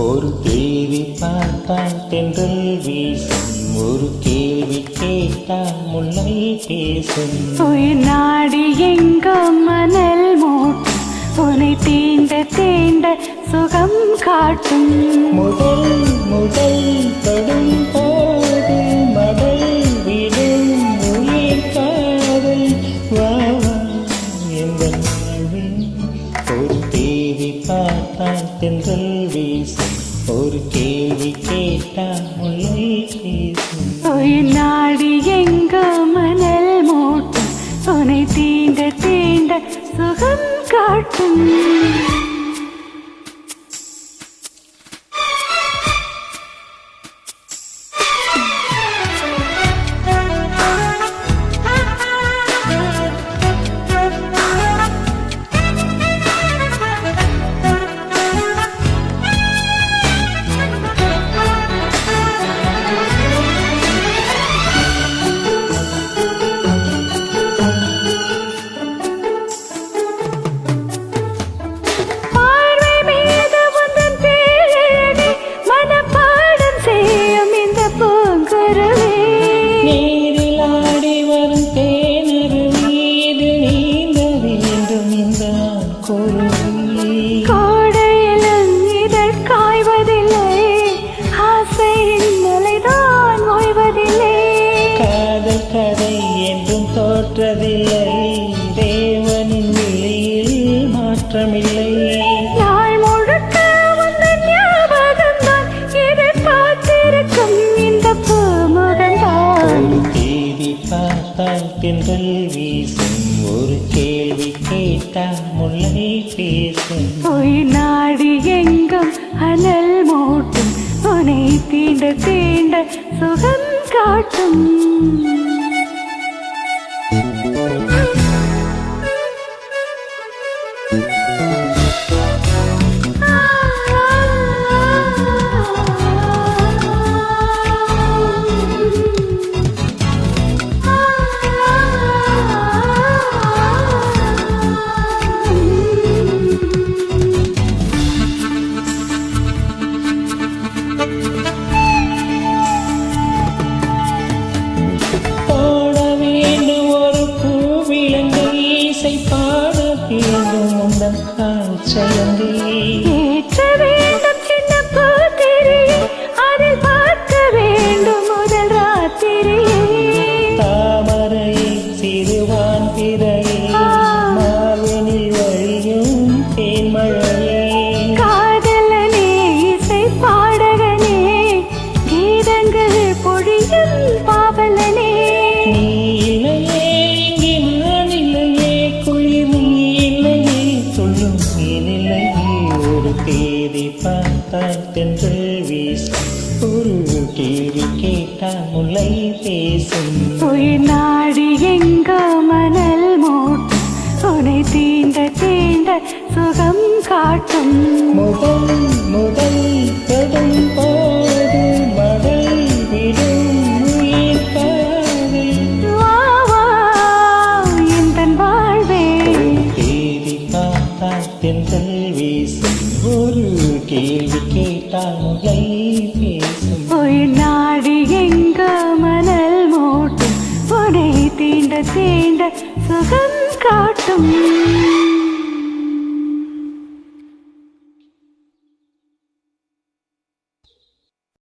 ஒரு கேள்வி பார்த்தால் தென்றல் வீசும், ஒரு கேள்வி கேட்டால் முல்லை பேசும். உயிர் நாடி எங்கும் மணல் மூட்டும், உன்னை தீண்ட தீண்ட சுகம் காட்டும். முதல் முதல் தொடும் போது மடல் விடும் உயிர் காதல். வா எங்கள் வாழ்வில் ஒரு தேவி பார்த்தால் தென்றல் வீசும், ஒரு கேள்வி கேட்டால் முல்லை பேசும். உயிர் நாடி எங்கும் மணல் மூட்டும், உன்னை தீண்ட தீண்ட சுகம் காட்டும். கோடையிலும் இதழ் காய்வதில்லை, ஆசையின் நிலைதான் ஓய்வதில்லை. காதல் கதை என்றும் தோற்றதில்லை, தேவனின் விழியில் மாற்றமில்லை. நாள் முழுக்க உந்தன் ஞாபகம்தான், எதிர்பார்த்திருக்கும் இந்த பூமுகம்தான். ஒரு தேதி பார்த்தால் தென்றல் வீசும், ஒரு கேள்வி கேட்டால் முல்லை பேசும். உயிர் நாடி எங்கும் அனல் மூட்டும், உன்னை தீண்ட தீண்ட சுகம் காட்டும். பாட வேண்டும் உந்தன் காட்சயந்தி, ஏற்ற வேண்டும் சின்ன பூத்திரியை, அதில் பார்க்க வேண்டும் முதல் ராத்திரியை. தாமரையை சிறுவான் பிறையை, மார்வனில் வழியும் தேன்மழையே. காதலனே இசை பாடகனே, கீதங்கள் பொழியும் பாவலனே. நீ இல்லையே இங்கே நான் இல்லையே, குளிர் நீ இல்லையே சொல்லும் ஏனில்லையே. ஒரு தேதி பார்த்தால் தென்றல் வீசும், ஒரு கேள்வி கேட்டால் முல்லை பேசும். உயிர் நாடி எங்கோ மணல் மூட்டும், உன்னை தீண்ட தீண்ட சுகம் காட்டும். முதல் முதல் தொடும் போது மடல் விடும் உயிர் காதல். வா வா எந்தன் வாழ்வே, தேதி பார்த்தால் தென்றல் வீசும், ஒரு கேள்வி கேட்டால் முல்லை பேசும். உயிர் நாடி எங்கோ மணல் மூட்டும், உன்னை தீண்ட தீண்ட சுகம் காட்டும்.